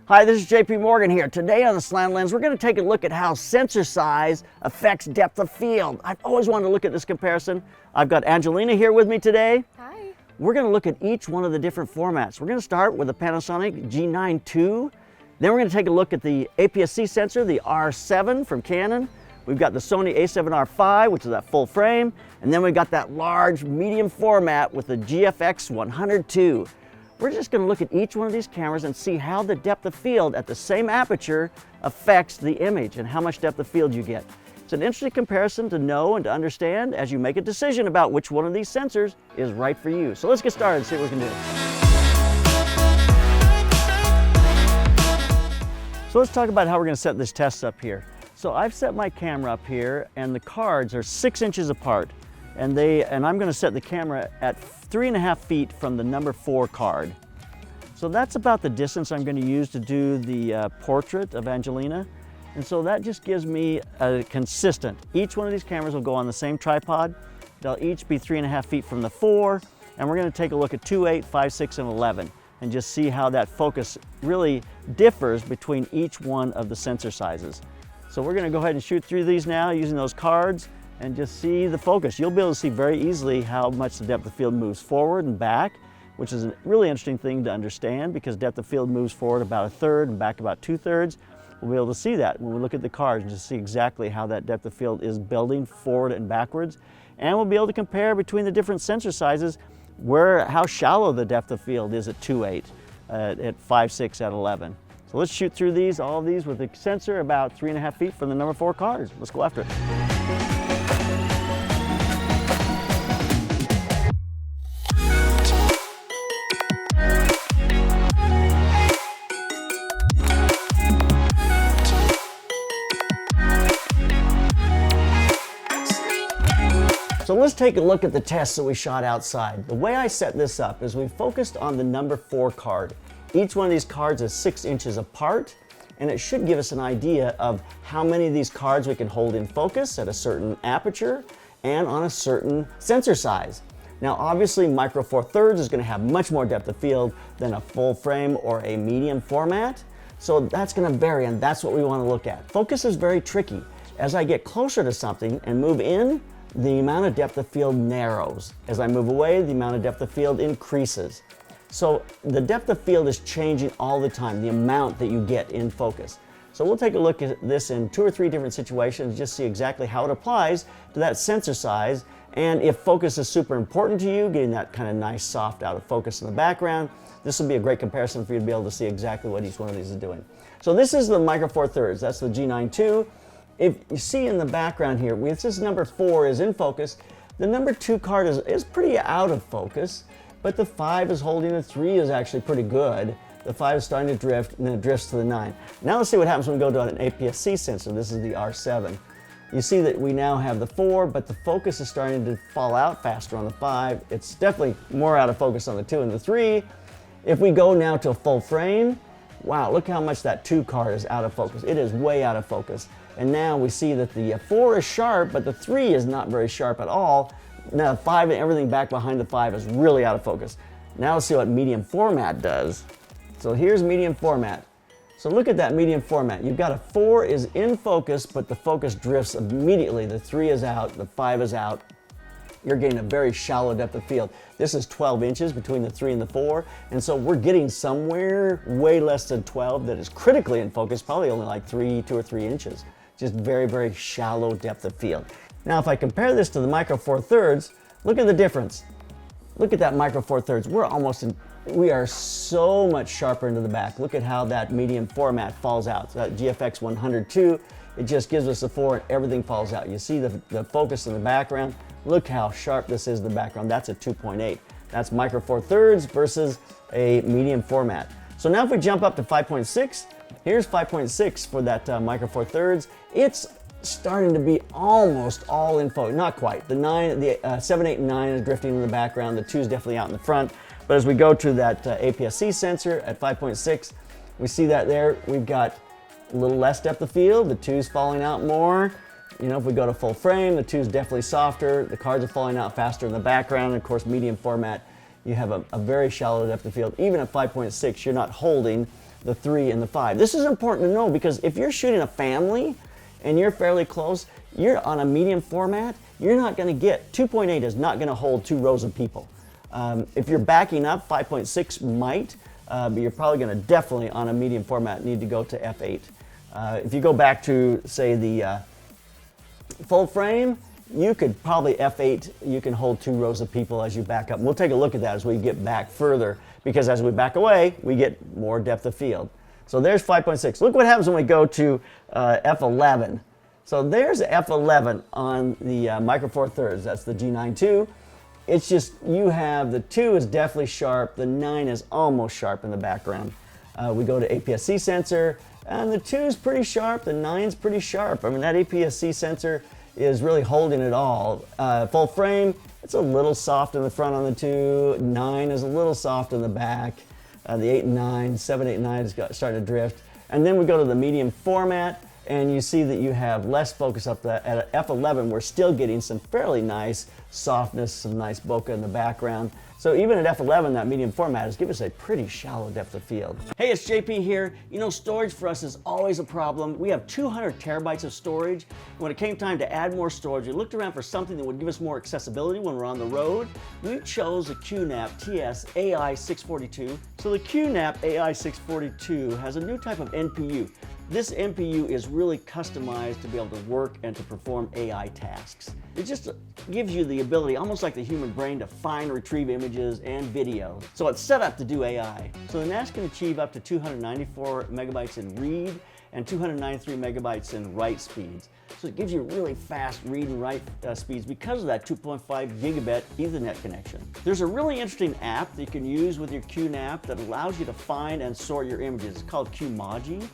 Hi, this is JP Morgan here. Today on the Slant Lens, we're going to take a look at how sensor size affects depth of field. I've always wanted to look at this comparison. I've got Angelina here with me today. Hi. We're going to look at each one of the different formats. We're going to start with the Panasonic G9 II. Then we're going to take a look at the APS-C sensor, the R7 from Canon. We've got the Sony A7R5, which is that full frame. And then we've got that large medium format with the GFX 102. We're just going to look at each one of these cameras and see how the depth of field at the same aperture affects the image and how much depth of field you get. It's an interesting comparison to know and to understand as you make a decision about which one of these sensors is right for you. So let's get started and see what we can do. So let's talk about how we're going to set this test up here. So I've set my camera up here and the cards are 6 inches apart. And I'm going to set the camera at 3.5 feet from the number 4 card. So that's about the distance I'm going to use to do the portrait of Angelina. And so that just gives me a consistent. Each one of these cameras will go on the same tripod. They'll each be 3.5 feet from the 4. And we're going to take a look at 2, 8, 5, 6, and 11 and just see how that focus really differs between each one of the sensor sizes. So we're going to go ahead and shoot through these now using those cards and just see the focus. You'll be able to see very easily how much the depth of field moves forward and back, which is a really interesting thing to understand because depth of field moves forward about 1/3 and back about 2/3. We'll be able to see that when we look at the cards and just see exactly how that depth of field is building forward and backwards. And we'll be able to compare between the different sensor sizes how shallow the depth of field is at 2.8, at 5.6, at 11. So let's shoot through these, all of these with the sensor about 3.5 feet from the number 4 cards. Let's go after it. So let's take a look at the tests that we shot outside. The way I set this up is we focused on the number 4 card. Each one of these cards is 6 inches apart, and it should give us an idea of how many of these cards we can hold in focus at a certain aperture and on a certain sensor size. Now obviously Micro Four Thirds is going to have much more depth of field than a full frame or a medium format, so that's going to vary, and that's what we want to look at. Focus is very tricky. As I get closer to something and move in, the amount of depth of field narrows. As I move away, the amount of depth of field increases. So the depth of field is changing all the time, the amount that you get in focus. So we'll take a look at this in 2 or 3 different situations, just see exactly how it applies to that sensor size. And if focus is super important to you, getting that kind of nice soft out of focus in the background, this will be a great comparison for you to be able to see exactly what each one of these is doing. So this is the Micro Four Thirds, that's the G9 II. If you see in the background here, this number 4 is in focus. The number 2 card is pretty out of focus, but the 5 is holding, the 3 is actually pretty good. The 5 is starting to drift, and then it drifts to the 9. Now let's see what happens when we go to an APS-C sensor. This is the R7. You see that we now have the 4, but the focus is starting to fall out faster on the 5. It's definitely more out of focus on the 2 and the 3. If we go now to a full frame, wow, look how much that 2 card is out of focus. It is way out of focus. And now we see that the 4 is sharp, but the 3 is not very sharp at all. Now the 5 and everything back behind the 5 is really out of focus. Now let's see what medium format does. So here's medium format. So look at that medium format. You've got a 4 is in focus, but the focus drifts immediately. The 3 is out, the 5 is out. You're getting a very shallow depth of field. This is 12 inches between the 3 and the 4, and so we're getting somewhere way less than 12 that is critically in focus, probably only like 2 or 3 inches. Just very, very shallow depth of field. Now if I compare this to the Micro Four Thirds, look at the difference. Look at that Micro Four Thirds. We are so much sharper into the back. Look at how that medium format falls out. So that GFX 102, it just gives us a 4 and everything falls out. You see the focus in the background. Look how sharp this is in the background. That's a 2.8. That's Micro Four Thirds versus a medium format. So now if we jump up to 5.6, here's 5.6 for that Micro Four Thirds. It's starting to be almost all in focus. Not quite. The 7, 8, and 9 is drifting in the background. The 2 is definitely out in the front. But as we go to that APS-C sensor at 5.6, we see that there we've got a little less depth of field. The 2 is falling out more. You know, if we go to full frame, the 2 is definitely softer. The cards are falling out faster in the background. And of course, medium format, you have a very shallow depth of field. Even at 5.6, you're not holding the 3 and the 5. This is important to know because if you're shooting a family and you're fairly close, you're on a medium format, you're not going to get, 2.8 is not going to hold 2 rows of people. If you're backing up, 5.6 might, but you're probably going to definitely on a medium format need to go to f8. If you go back to, say, the full frame, you could probably f8, you can hold 2 rows of people as you back up. We'll take a look at that as we get back further, because as we back away, we get more depth of field. So there's 5.6. Look what happens when we go to f11. So there's f11 on the Micro Four Thirds. That's the G9 II. It's just, you have, the 2 is definitely sharp, the 9 is almost sharp in the background. We go to APS-C sensor, and the 2 is pretty sharp, the 9 is pretty sharp. I mean, that APS-C sensor is really holding it all. Full frame, it's a little soft in the front on the 2, 9 is a little soft in the back, the 8 and 9, 7, 8, and 9 is starting to drift. And then we go to the medium format, and you see that you have less focus up there. At f11, we're still getting some fairly nice softness, some nice bokeh in the background. So even at f11, that medium format is giving us a pretty shallow depth of field. Hey, it's JP here. You know, storage for us is always a problem. We have 200 terabytes of storage. When it came time to add more storage, we looked around for something that would give us more accessibility when we're on the road. We chose the QNAP TS AI642. So the QNAP AI642 has a new type of NPU. This NPU is really customized to be able to work and to perform AI tasks. It just gives you the ability, almost like the human brain, to find, retrieve images and video. So it's set up to do AI. So the NAS can achieve up to 294 megabytes in read and 293 megabytes in write speeds. So it gives you really fast read and write speeds because of that 2.5 gigabit Ethernet connection. There's a really interesting app that you can use with your QNAP that allows you to find and sort your images. It's called QMaji.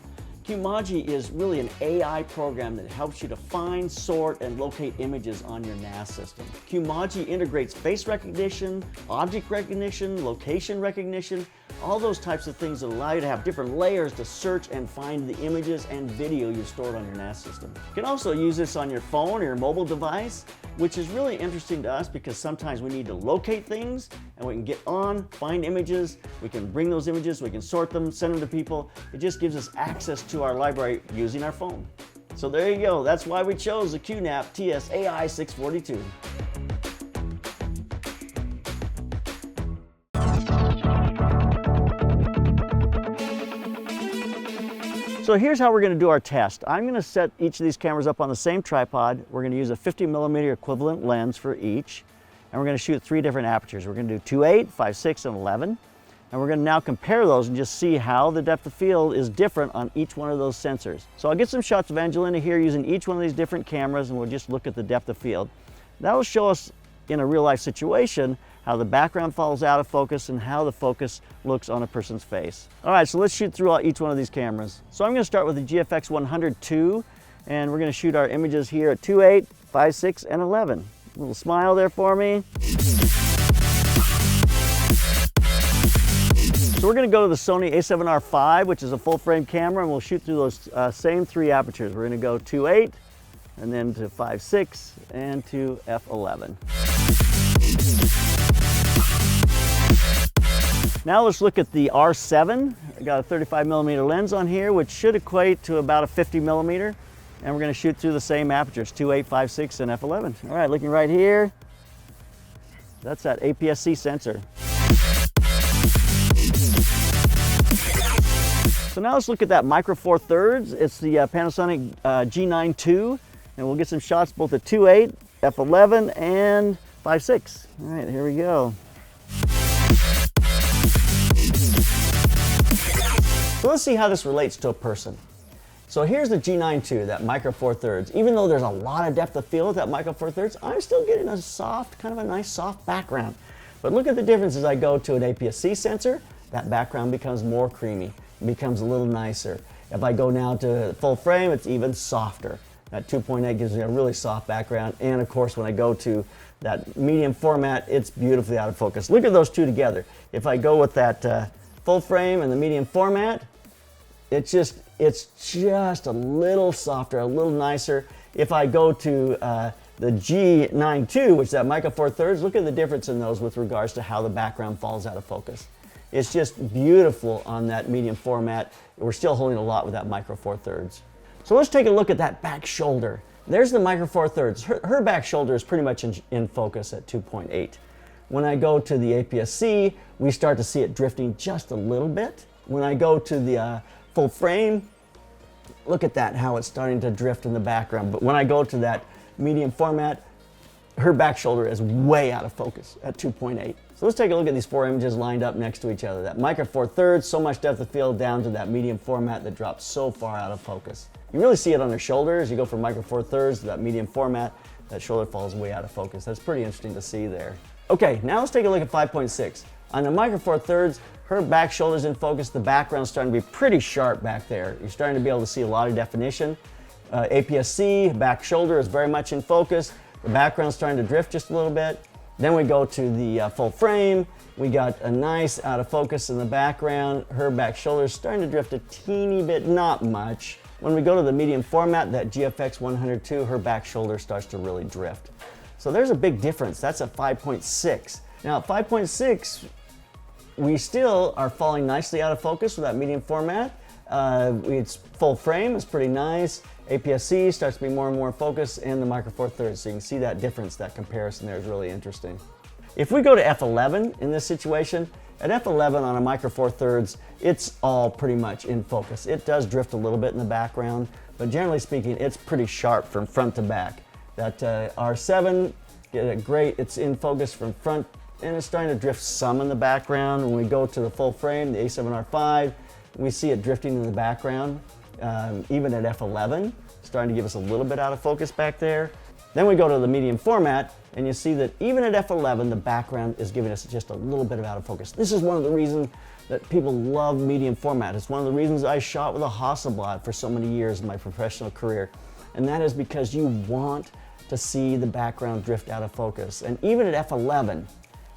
QMaji is really an AI program that helps you to find, sort, and locate images on your NAS system. QMaji integrates face recognition, object recognition, location recognition, all those types of things that allow you to have different layers to search and find the images and video you've stored on your NAS system. You can also use this on your phone or your mobile device, which is really interesting to us because sometimes we need to locate things and we can get on, find images, we can bring those images, we can sort them, send them to people. It just gives us access to our library using our phone. So there you go, that's why we chose the QNAP TS AI642. So here's how we're going to do our test. I'm going to set each of these cameras up on the same tripod. We're going to use a 50mm equivalent lens for each. And we're going to shoot 3 different apertures. We're going to do 2.8, 5.6, and 11. And we're going to now compare those and just see how the depth of field is different on each one of those sensors. So I'll get some shots of Angelina here using each one of these different cameras, and we'll just look at the depth of field. That'll show us in a real life situation how the background falls out of focus and how the focus looks on a person's face. All right, so let's shoot through each one of these cameras. So I'm going to start with the GFX 100 II, and we're going to shoot our images here at 2.8, 5.6, and 11. A little smile there for me. So we're going to go to the Sony A7R V, which is a full frame camera, and we'll shoot through those same 3 apertures. We're going to go 2.8, and then to 5.6, and to f11. Now let's look at the R7. I got a 35mm lens on here, which should equate to about a 50mm. And we're going to shoot through the same apertures, 2.8, 5.6, and f11. All right, looking right here. That's that APS-C sensor. So now let's look at that Micro Four Thirds. It's the Panasonic G9 II. And we'll get some shots both at 2.8, f11, and 5.6. All right, here we go. So let's see how this relates to a person. So here's the G9 II, that Micro Four Thirds. Even though there's a lot of depth of field with that Micro Four Thirds, I'm still getting a soft, kind of a nice soft background. But look at the difference as I go to an APS-C sensor, that background becomes more creamy, it becomes a little nicer. If I go now to full frame, it's even softer. That 2.8 gives me a really soft background. And of course, when I go to that medium format, it's beautifully out of focus. Look at those two together. If I go with that full frame and the medium format, it's just a little softer, a little nicer. If I go to the G9 II, which is that Micro Four Thirds, look at the difference in those with regards to how the background falls out of focus. It's just beautiful on that medium format. We're still holding a lot with that micro four thirds. So let's take a look at that back shoulder. There's the micro four thirds. Her back shoulder is pretty much in focus at 2.8. When I go to the APS-C, we start to see it drifting just a little bit. When I go to the full frame, look at that, how it's starting to drift in the background. But when I go to that medium format, her back shoulder is way out of focus at 2.8. So let's take a look at these four images lined up next to each other. That micro four thirds, so much depth of field down to that medium format that drops so far out of focus. You really see it on her shoulders. You go from micro four thirds to that medium format, that shoulder falls way out of focus. That's pretty interesting to see there. Okay, now let's take a look at 5.6. On the micro four thirds, her back shoulder's in focus. The background's starting to be pretty sharp back there. You're starting to be able to see a lot of definition. APS-C, back shoulder is very much in focus. The background's starting to drift just a little bit. Then we go to the full frame. We got a nice out of focus in the background. Her back shoulder is starting to drift a teeny bit, not much. When we go to the medium format, that GFX 102, her back shoulder starts to really drift. So there's a big difference. That's a 5.6. Now at 5.6, we still are falling nicely out of focus with that medium format. It's full frame, it's pretty nice. APS-C starts to be more and more in focus, and the micro four thirds. So you can see that difference, that comparison there is really interesting. If we go to f11 in this situation, at f11 on a micro four thirds, it's all pretty much in focus. It does drift a little bit in the background, but generally speaking, it's pretty sharp from front to back. That R7, great, it's in focus from front, and it's starting to drift some in the background. When we go to the full frame, the A7R5, we see it drifting in the background. Even at f11, starting to give us a little bit out of focus back there. Then we go to the medium format, and you see that even at f11, the background is giving us just a little bit of out of focus. This is one of the reasons that people love medium format. It's one of the reasons I shot with a Hasselblad for so many years in my professional career. And that is because you want to see the background drift out of focus. And even at f11,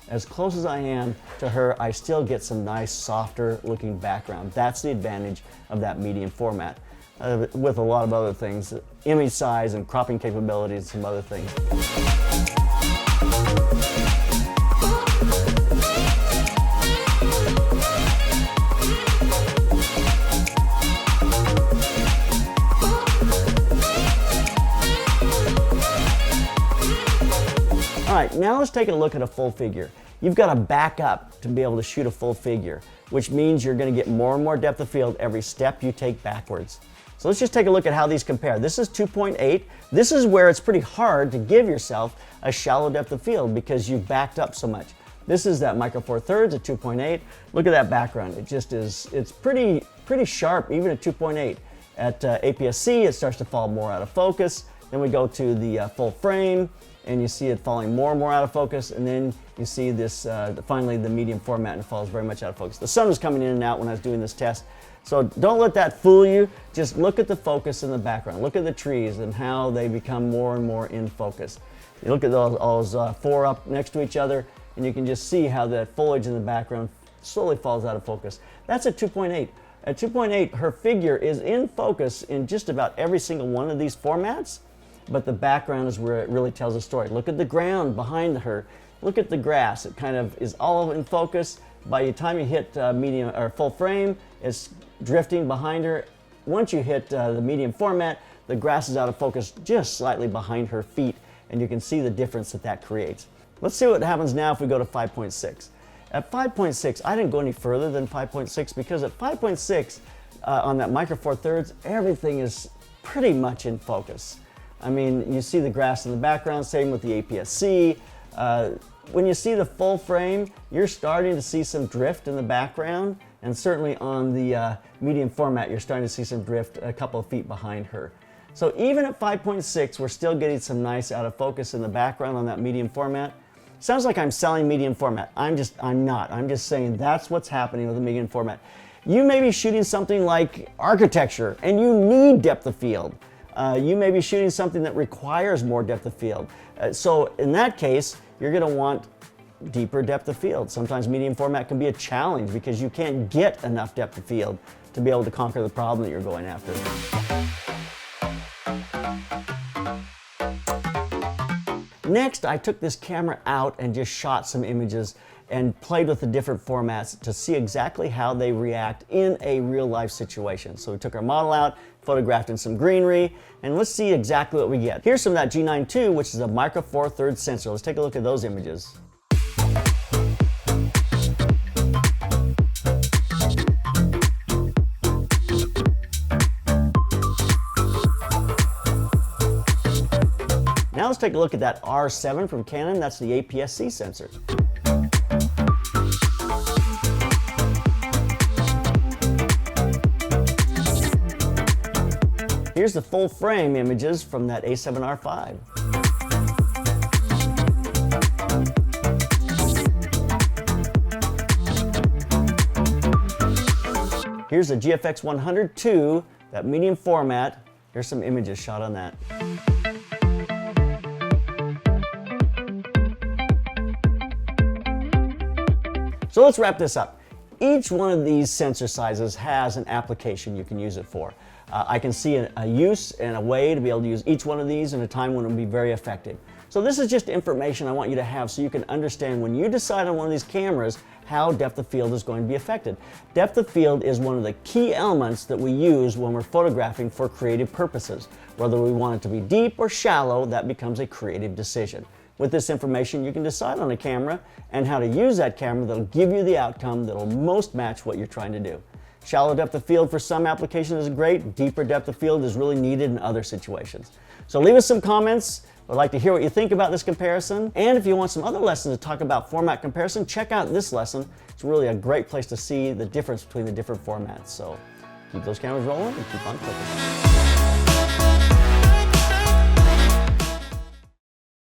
as close as I am to her, I still get some nice, softer looking background. That's the advantage of that medium format, with a lot of other things, image size and cropping capabilities and some other things. All right, now let's take a look at a full figure. You've got to back up to be able to shoot a full figure, which means you're going to get more and more depth of field every step you take backwards. So let's just take a look at how these compare. This is 2.8. This is where it's pretty hard to give yourself a shallow depth of field because you've backed up so much. This is that micro four thirds at 2.8. Look at that background. It just is, it's pretty sharp even at 2.8. At APS-C, it starts to fall more out of focus. Then we go to the full frame, and you see it falling more and more out of focus, and then you see this, finally the medium format, and it falls very much out of focus. The sun was coming in and out when I was doing this test, so don't let that fool you. Just look at the focus in the background. Look at the trees and how they become more and more in focus. You look at those four up next to each other, and you can just see how that foliage in the background slowly falls out of focus. That's at 2.8. At 2.8, her figure is in focus in just about every single one of these formats, but the background is where it really tells a story. Look at the ground behind her. Look at the grass. It kind of is all in focus. By the time you hit medium or full frame, it's drifting behind her. Once you hit the medium format, the grass is out of focus just slightly behind her feet, and you can see the difference that that creates. Let's see what happens now if we go to 5.6. At 5.6, I didn't go any further than 5.6 because at 5.6, on that micro four thirds, everything is pretty much in focus. I mean, you see the grass in the background, same with the APS-C. When you see the full frame, you're starting to see some drift in the background, and certainly on the medium format, you're starting to see some drift a couple of feet behind her. So even at 5.6, we're still getting some nice out of focus in the background on that medium format. Sounds like I'm selling medium format. I'm not. I'm just saying that's what's happening with the medium format. You may be shooting something like architecture, and you need depth of field. You may be shooting something that requires more depth of field. So in that case, you're going to want deeper depth of field. Sometimes medium format can be a challenge because you can't get enough depth of field to be able to conquer the problem that you're going after. Next, I took this camera out and just shot some images and played with the different formats to see exactly how they react in a real life situation. So we took our model out, photographed in some greenery, and let's see exactly what we get. Here's some of that G9 II, which is a micro four thirds sensor. Let's take a look at those images. Now let's take a look at that R7 from Canon. That's the APS-C sensor. Here's the full frame images from that A7R5. Here's the GFX 100 II, that medium format. Here's some images shot on that. So let's wrap this up. Each one of these sensor sizes has an application you can use it for. I can see a use and a way to be able to use each one of these in a time when it will be very effective. So this is just information I want you to have so you can understand when you decide on one of these cameras how depth of field is going to be affected. Depth of field is one of the key elements that we use when we're photographing for creative purposes. Whether we want it to be deep or shallow, that becomes a creative decision. With this information, you can decide on a camera and how to use that camera that'll give you the outcome that'll most match what you're trying to do. Shallow depth of field for some applications is great. Deeper depth of field is really needed in other situations. So leave us some comments. I'd like to hear what you think about this comparison. And if you want some other lessons to talk about format comparison, check out this lesson. It's really a great place to see the difference between the different formats. So keep those cameras rolling and keep on clicking.